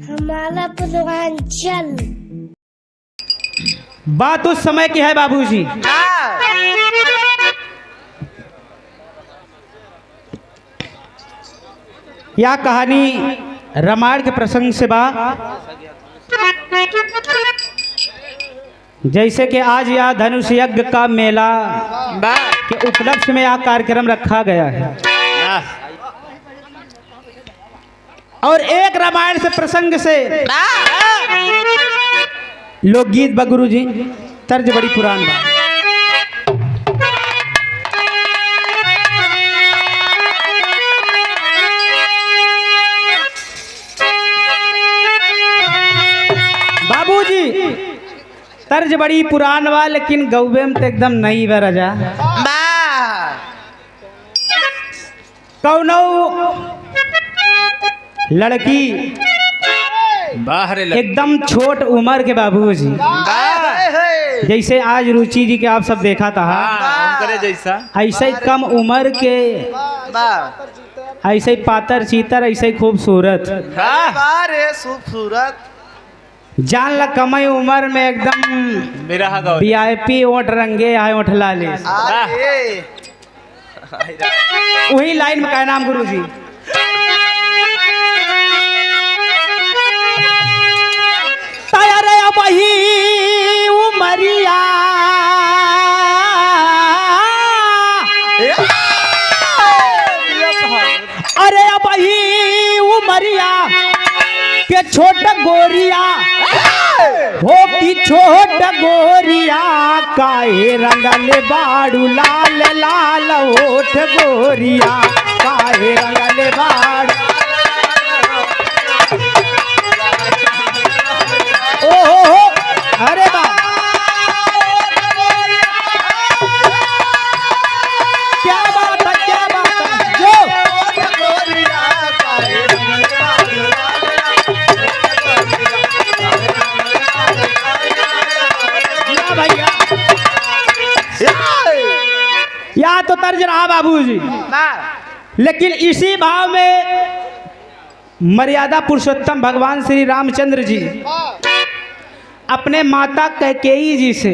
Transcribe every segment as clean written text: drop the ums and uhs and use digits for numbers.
हमारा पूर्वांचल। बात उस समय की है बाबूजी। यह कहानी रामायण के प्रसंग से बा। जैसे कि आज यह धनुष यज्ञ का मेला के उपलक्ष्य में यह कार्यक्रम रखा गया है और एक रामायण से प्रसंग से लोकगीत बा गुरुजी। तर्ज बड़ी पुरान बा। बाबूजी तर्ज बड़ी पुरान बा लेकिन गौबे में तो एकदम नई बा राजा। कौनो लड़की बाहर एकदम छोट उम्र के बाबूजी, जैसे आज रुचि जी के आप सब देखा था, जैसा ऐसे ही कम उम्र के, ऐसे ही पातर चीतर, ऐसे ही खूबसूरत, खूबसूरत जान ला कमई उम्र में एकदम मेरा VIP ओठ रंगे आए ओठ लाले। वही लाइन में क्या नाम गुरुजी। वही उमरिया अरे वही उमरिया के छोट गोरिया हो की छोट गोरिया काहे रंगल बाड़ू लाल लाल ओठ गोरिया काहे रंगल बाड़ू। ओहो अरे बा क्या बात है, क्या बात है जो भैया या तो तर्ज रहा बाबूजी, लेकिन इसी भाव में मर्यादा पुरुषोत्तम भगवान श्री रामचंद्र जी अपने माता कैकेयी जी से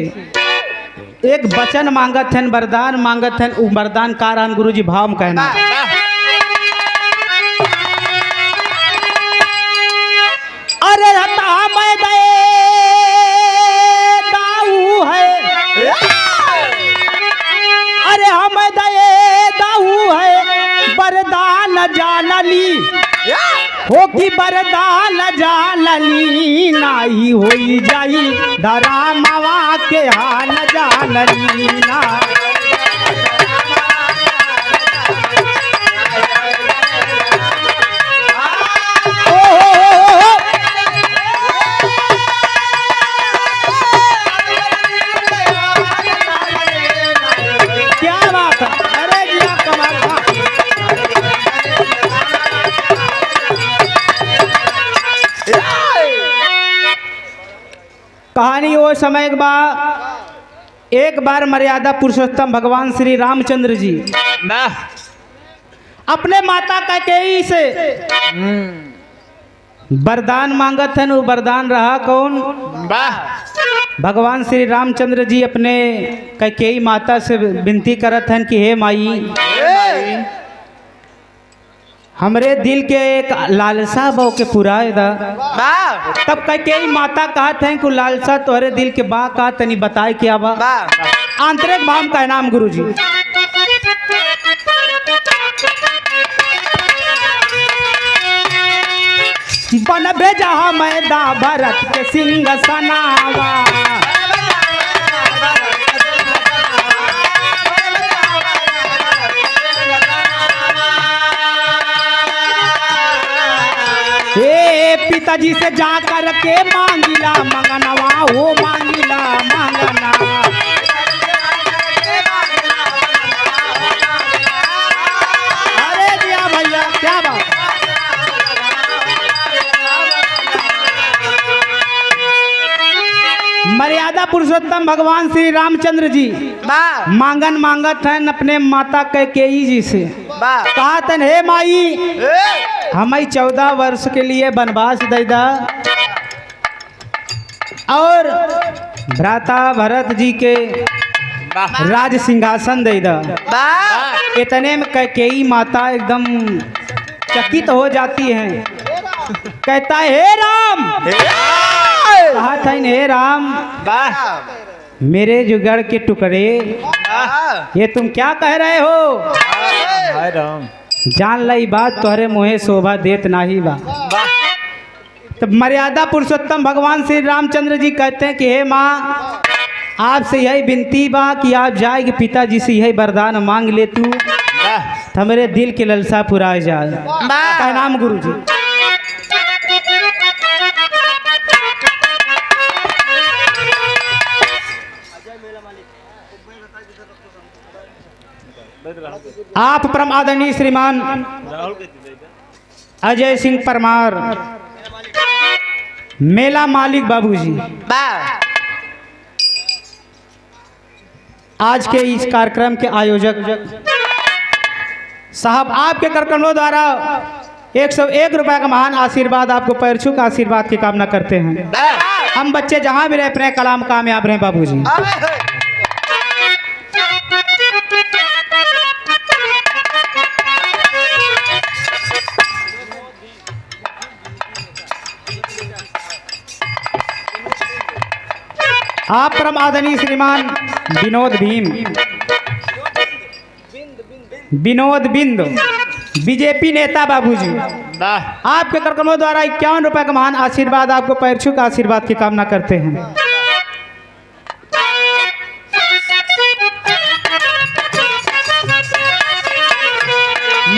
एक वचन मांगत हैं, वरदान मांगत हैं। वरदान कारन गुरु जी भाव में कहना। अरे हता मैं दे दाऊ है, अरे हम दे दाऊ है वरदान जानली हो कि वरदान जानली नाही होई जाई धरा मावा के हान जानली ना। क्या बात है, अरे जी आप कमाल। कहानी वो समय के बाद एक बार मर्यादा पुरुषोत्तम भगवान श्री रामचंद्र जी अपने माता कैकेयी से वरदान मांगत हैं। वो वरदान रहा कौन? भगवान श्री रामचंद्र जी अपने कैकेयी माता से विनती करत हैं कि हे माई, हमरे दिल के एक लालसा बो के पुराए दा। तब कैकेयी माता कहत हैं कि लालसा तोहरे दिल के बा का तनी बताए क्या बा। आंतरिक भाव का नाम गुरुजी। बन भेजा मैदा भरत के सिंह सनावा, पिताजी से जा कर के मांगिला मंगनवा हो मांगिला मंगना। अरे दिया भैया क्या बात। मर्यादा पुरुषोत्तम भगवान श्री रामचंद्र जी मांगन मांगत हैं अपने माता कैकेयी जी से। कहा तन हे माई हमें 14 वर्ष के लिए वनवास दे दा और भ्राता भरत जी के वाह राज सिंहासन दे दा। वाह इतने में कैकेयी माता एकदम चकित हो जाती हैं। कहता है हे राम, कहा था हे राम, वाह मेरे जुगड़ के टुकड़े ये तुम क्या कह रहे हो? हाय राम जान लई बात तोहरे मुँहे शोभा देत नाही बा। वाह तो मर्यादा पुरुषोत्तम भगवान श्री रामचंद्र जी कहते हैं कि हे माँ, आपसे यही विनती बा कि आप जाए कि पिताजी से यही वरदान मांग ले तू, वाह तो मेरे दिल की ललसा पुराए जाए। क्या नाम गुरु जी? आप परम आदरणीय श्रीमान अजय सिंह परमार, मेला मालिक बाबूजी, वाह आज के इस कार्यक्रम के आयोजक साहब, आपके कार्यक्रमों द्वारा 101 रुपए का महान आशीर्वाद, आपको पैर छू का आशीर्वाद की कामना करते हैं। हम बच्चे जहां भी रहे अपने कलाम कामयाब रहे बाबूजी। आप परम आदरणीय श्रीमान विनोद बिंद बीजेपी नेता बाबूजी, वाह आपके कार्यक्रमों द्वारा 51 रुपए का महान आशीर्वाद, आपको पैर छू का आशीर्वाद की कामना करते हैं।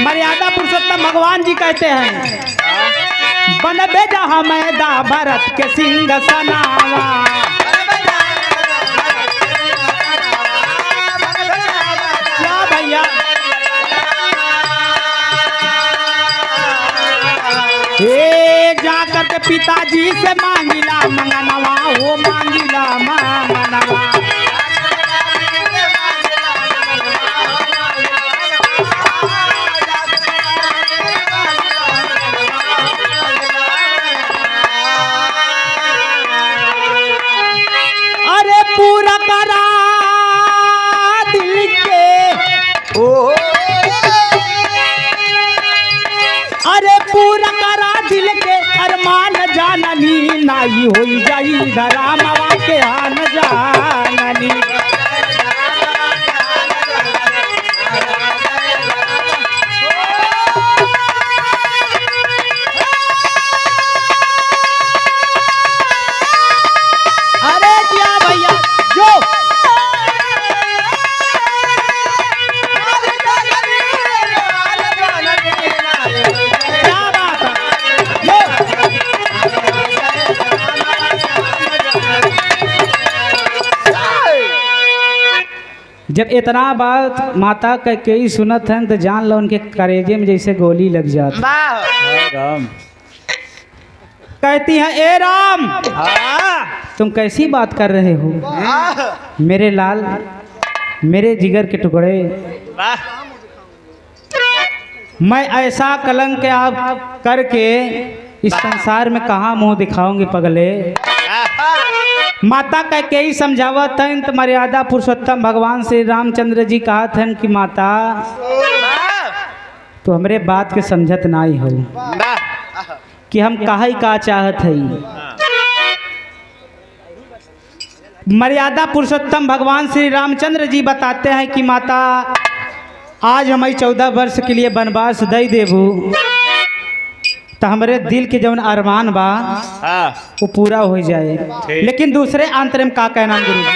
मर्यादा पुरुषोत्तम भगवान जी कहते हैं, बन बेजा मैदा भरत के सिंह सनावा, क्या भैया ए जाकर के पिताजी से मांगिला मंगनवा, हो मांगिला मंगनवा। अरे पूरा करा दिल के, अरे पूरा करा दिल के अरमान जाननी, नाई होई जाई धरामवा के आन जाननी। अरे क्या भैया जो क्या बात है जो जब इतना बात माता कैकेयी सुनत हैं तो जान लो उनके करेजे में जैसे गोली लग जाती। हाय राम कहती हैं ए राम, तुम कैसी बात कर रहे हो? मेरे लाल, मेरे जिगर के टुकड़े, वाह मैं ऐसा कलंक आप करके इस संसार में कहाँ मुंह दिखाऊंगी पगले। माता कैकेयी समझावत हैं तो मर्यादा पुरुषोत्तम भगवान श्री रामचंद्र जी कहत हैं कि माता तो हमरे बात के समझत नाई हो कि हम काहे का चाहत है। मर्यादा पुरुषोत्तम भगवान श्री रामचंद्र जी बताते हैं कि माता आज हमें 14 वर्ष के लिए वनवास दे देबू तो हमारे दिल के जौन अरमान बा हाँ वो पूरा हो जाए। ठीक। लेकिन दूसरे अंतर में का कहना गुरु जी?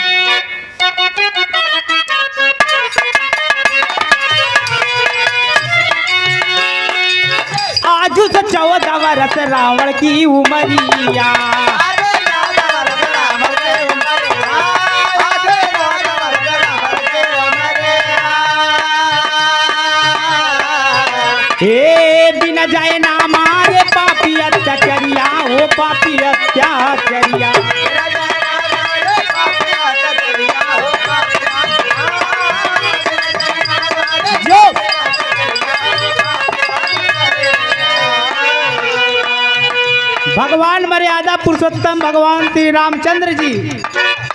आज से 14 वर्ष रावण की उमरिया, ए बिना जाए ना मारे पापी अत्याचरिया, हो पापी अत्याचरिया। जो भगवान मर्यादा पुरुषोत्तम भगवान श्री रामचंद्र जी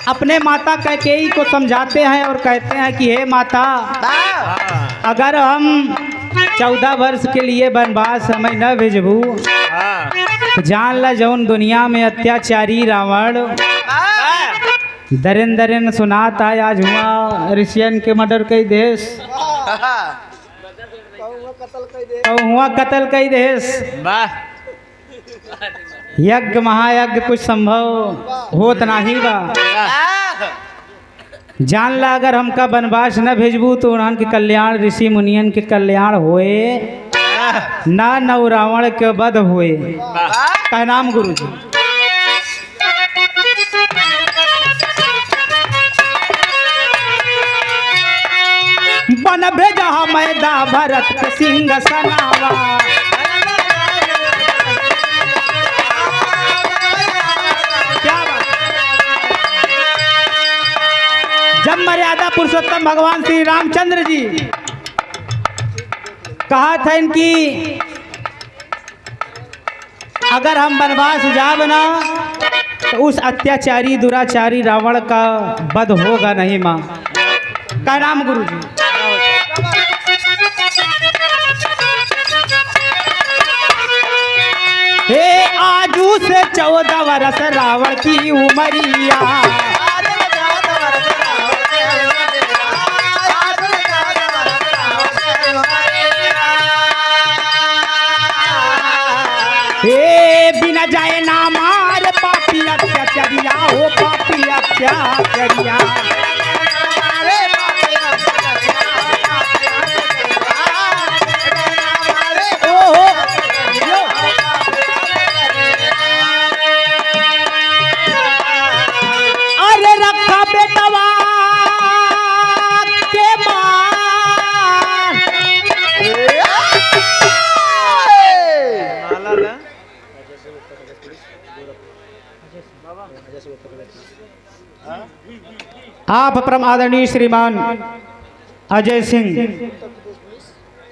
अपने माता कैकेयी को समझाते हैं और कहते हैं कि हे माता, अगर हम 14 वर्ष के लिए वनवास हमें न भेजबू तो जान ला जौन दुनिया में अत्याचारी रावण दरिन दरिन सुनात है आज हुआ ऋषियन के मर्डर कई देश और हुआ कत्ल कई देश वाह यज्ञ महायज्ञ कुछ संभव होत नाही बा। जान ला अगर हमका वनवास न भेजबू तो उन्हन के कल्याण ऋषि मुनियन के कल्याण होए ना नव रावण के वध होए। का नाम गुरु जी। बन भेजा मैदा भरत के सिंह सनावा, जब मर्यादा पुरुषोत्तम भगवान श्री रामचंद्र जी कहा था इनकी अगर हम वनवास जाब ना तो उस अत्याचारी दुराचारी रावण का वध होगा नहीं माँ। का नाम गुरु जी। हे आजू से 14 वर्ष रावण की उमरिया, हे बिना जाए ना मार पापी अत्याचारिया हो पापी अत्याचारिया। अरे रखा बेटवा के मान, आप परम आदरणीय श्रीमान अजय सिंह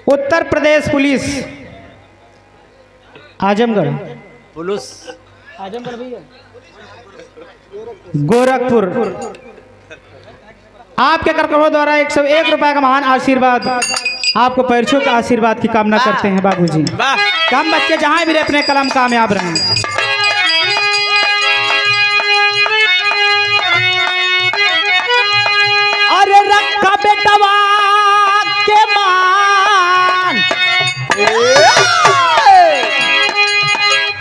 उत्तर प्रदेश पुलिस आजमगढ़ आजमगढ़ भैया गोरखपुर आपके कार्यक्रमों द्वारा 101 रुपए का महान आशीर्वाद आपको पैरछों के आशीर्वाद की कामना करते हैं बाबूजी। कम बच्चे जहां भी रहे अपने कलम कामयाब रहें। अरे रखा बेटवा के मान,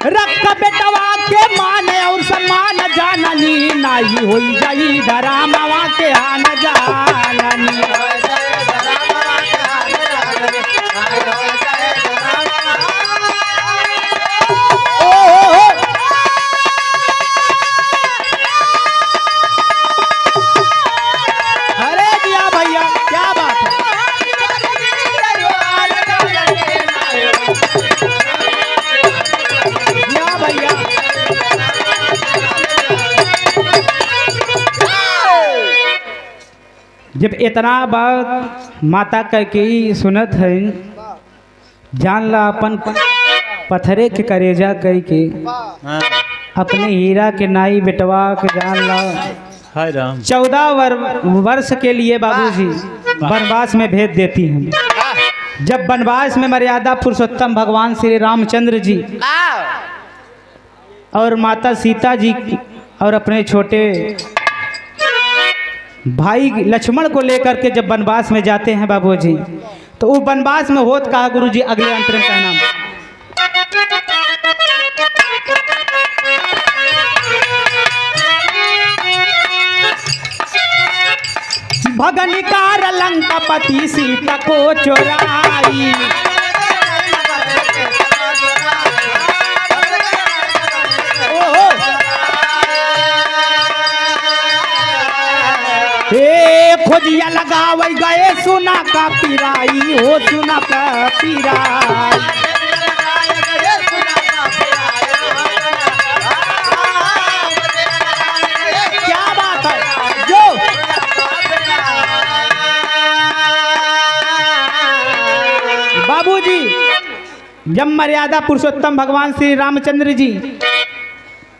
रखा बेटवा के मान और सम्मान जाननी नाही होई जाई धरा मावा के आन जाननी। अरे दिया भैया क्या बात है। दिया भैया जब इतना बात माता कैकेयी सुनत है जान ला अपन पत्थरे के करेजा कई के अपने हीरा के नाई बेटवा के जान ला हाय राम 14 वर्ष के लिए बाबूजी वनवास में भेज देती हैं। जब वनवास में मर्यादा पुरुषोत्तम भगवान श्री रामचंद्र जी और माता सीता जी और अपने छोटे भाई लक्ष्मण को लेकर के जब वनवास में जाते हैं बाबूजी तो वो वनवास में होत कहा गुरु जी अगले अंतरम का नाम। भगनिकार लंकापति सीता को चोराई, खोजिया लगावे गए सुना का पिराई हो सुना का पिराई। क्या बात है जो बाबूजी जब मर्यादा पुरुषोत्तम भगवान श्री रामचंद्र जी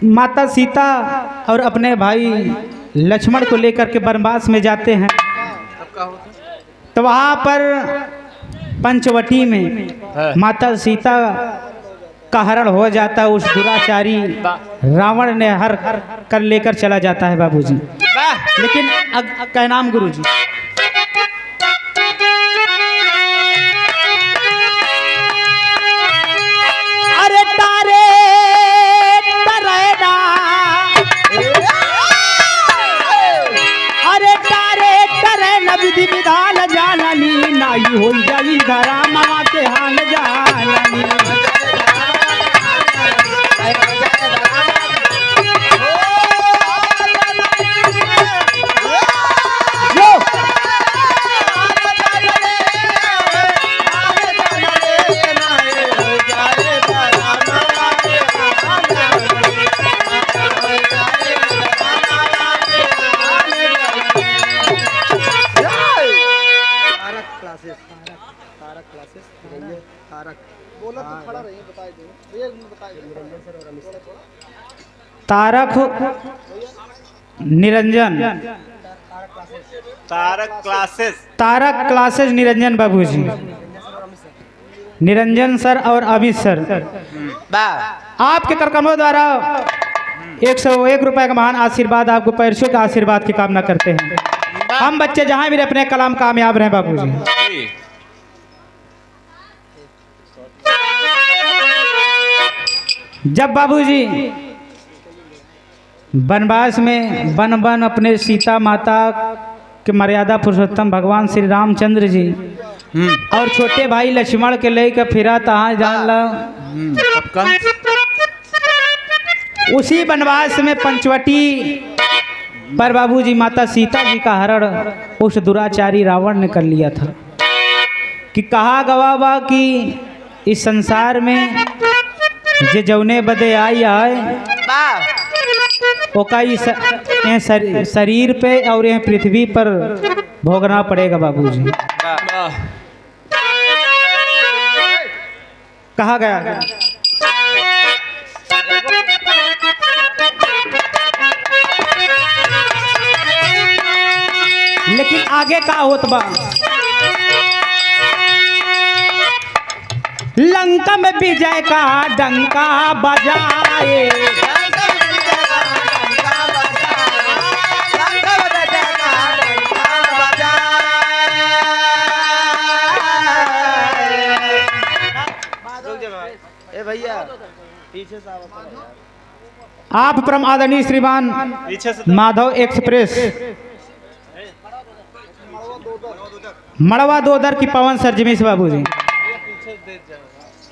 माता सीता और अपने भाई लक्ष्मण को लेकर के वनवास में जाते हैं, तो वहाँ पर पंचवटी में माता सीता का हरण हो जाता है। उस दुराचारी रावण ने हर कर लेकर चला जाता है बाबूजी। लेकिन क्या नाम गुरुजी? अरे तारे तरेना, अरे तारे तरेना विधि विधान जाननी, नाई हो जाई धरा मामा के हाल जाननी। तारक निरंजन, तारक क्लासेस निरंजन बाबूजी, निरंजन सर और अमित सर, आपके कार्यक्रमों द्वारा 101 रुपए का महान आशीर्वाद, आपको पैसों का आशीर्वाद की कामना करते हैं। हम बच्चे जहां भी अपने कलाम कामयाब रहे बाबूजी। जब बाबूजी वनवास में बन अपने सीता माता के मर्यादा पुरुषोत्तम भगवान श्री रामचंद्र जी और छोटे भाई लक्ष्मण के लेकर फिरा तहाँ जान उसी वनवास में पंचवटी पर बाबूजी माता सीता जी का हरण उस दुराचारी रावण ने कर लिया था। कि कहा गवा बा कि इस संसार में जे जौने बदे आई आए ओका शरीर पे और यह पृथ्वी पर भोगना पड़ेगा बाबूजी। कहा गया लेकिन आगे का होत बा, लंका में विजय का डंका बजाए, आप परम आदरणीय श्रीमान माधव एक्सप्रेस मड़वा दोदर की पवन सरजमीश बाबूजी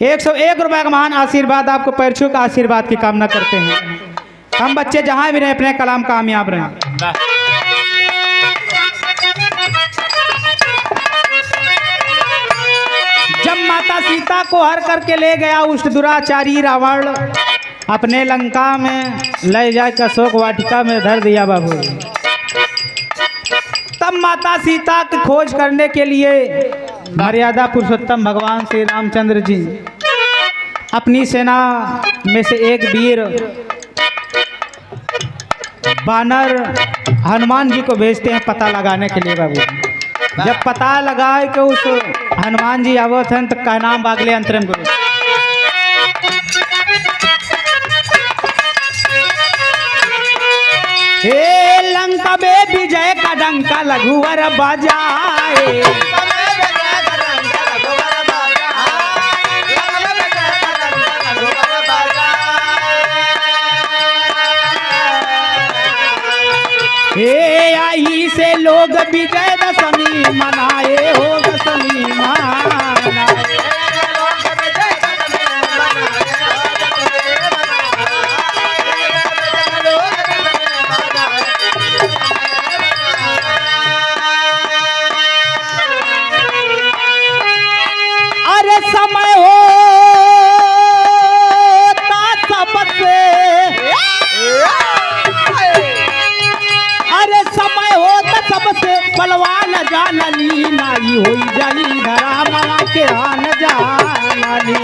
101 रुपए का महान आशीर्वाद, आपको पैरछू का आशीर्वाद की कामना करते हैं। हम बच्चे जहां भी रहे अपने कलाम कामयाब रहे। जब माता सीता को हर करके ले गया उस दुराचारी रावण, अपने लंका में ले जाकर अशोक वाटिका में धर दिया बाबू। तब माता सीता की खोज करने के लिए मर्यादा पुरुषोत्तम भगवान श्री रामचंद्र जी अपनी सेना में से एक वीर बानर हनुमान जी को भेजते हैं पता लगाने के लिए बाबू। जब पता लगाए कि उस हनुमान जी आवत हैं तो का नाम बागले अंतरम गुरु। हे लंका में विजय का डंका लघुवर बजाए, हे आई से लोग विजय दशमी मनाए हो, दशमी मनाए। अरे समय हो सबसे, अरे समय हो सबसे बलवान जानली, नाई हो जाई धरा मामा के हान जानली।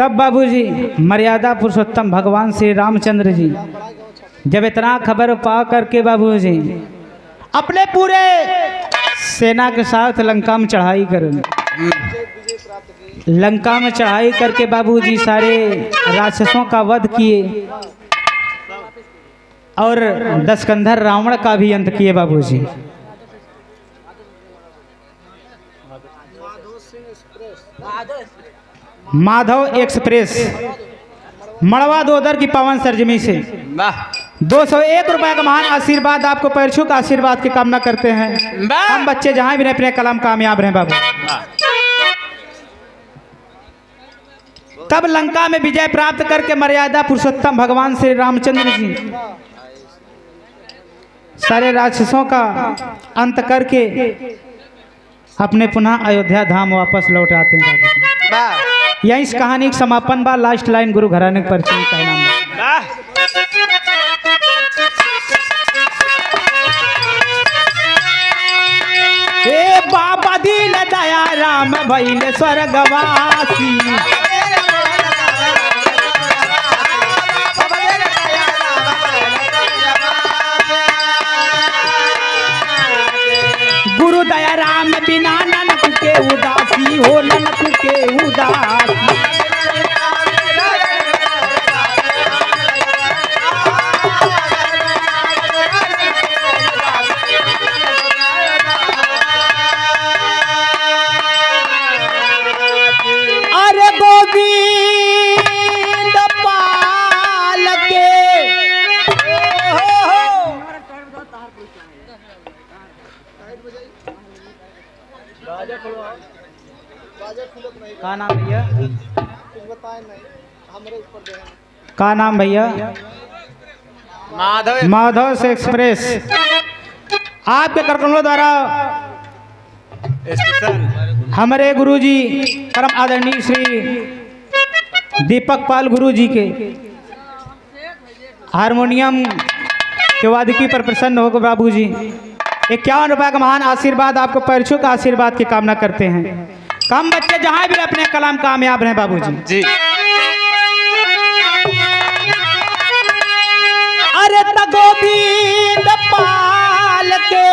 तब बाबूजी मर्यादा पुरुषोत्तम भगवान श्री रामचंद्र जी जब इतना खबर पा करके बाबूजी अपने पूरे सेना के साथ लंका में चढ़ाई कर लंका में चढ़ाई करके बाबूजी सारे राक्षसों का वध किए और दशकंधर रावण का भी अंत किए बाबूजी। माधव एक्सप्रेस मड़वा दोदर की पावन सरजमी से वाह 201 रुपए का महान आशीर्वाद आपको पैरछू का आशीर्वाद की कामना करते हैं। हम बच्चे जहां भी रहे अपने कलम कामयाब रहे बाबू। तब लंका में विजय प्राप्त करके मर्यादा पुरुषोत्तम भगवान श्री रामचंद्र जी सारे राक्षसों का अंत करके अपने पुनः अयोध्या धाम वापस लौट आते हैं बाबू। यही इस कहानी का समापन बा। लास्ट लाइन गुरु घराने के परिचय का नाम हे बाबा दीन दया राम भइल स्वर्गवासी गुरु दया राम बिना ननक के उदासी हो ननक के उदासी। अरे गोविंद पाल के का नाम भैया का नाम भैया माधव से एक्सप्रेस आपके कार्यक्रमों द्वारा हमारे गुरुजी परम आदरणीय श्री दीपक पाल गुरुजी के हारमोनियम के वादकी पर प्रसन्न होकर बाबूजी 51 रुपए का महान आशीर्वाद आपको पैरछू का आशीर्वाद की कामना करते हैं। कम बच्चे जहां भी अपने कलाम कामयाब रहे बाबूजी जी। अरे त गोविंद पाल के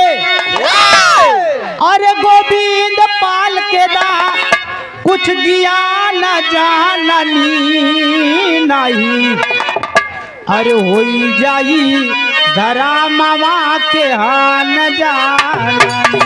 अरे गोविंद पाल के दा कुछ दिया न जाननी नहीं अरे होई जाई धरा मामा के हान जाननी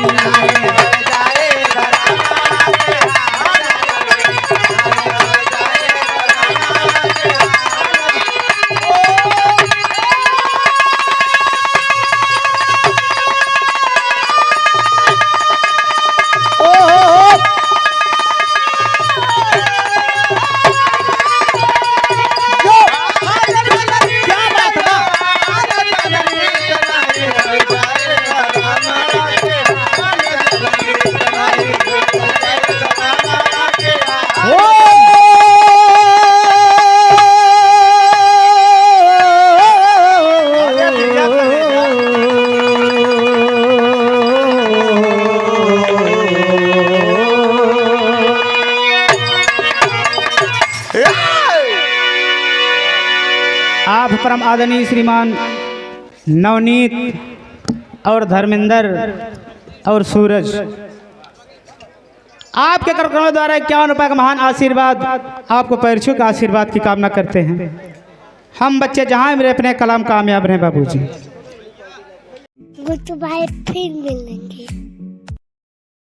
आप परम आदरणीय श्रीमान नवनीत और धर्मेंद्र और सूरज आपके कार्यक्रमों द्वारा 51 रुपए का महान आशीर्वाद आपको पैरछू का आशीर्वाद की कामना करते हैं। हम बच्चे जहां मेरे अपने कलाम कामयाब रहे बाबूजी। गुड बाय फिर मिलेंगे।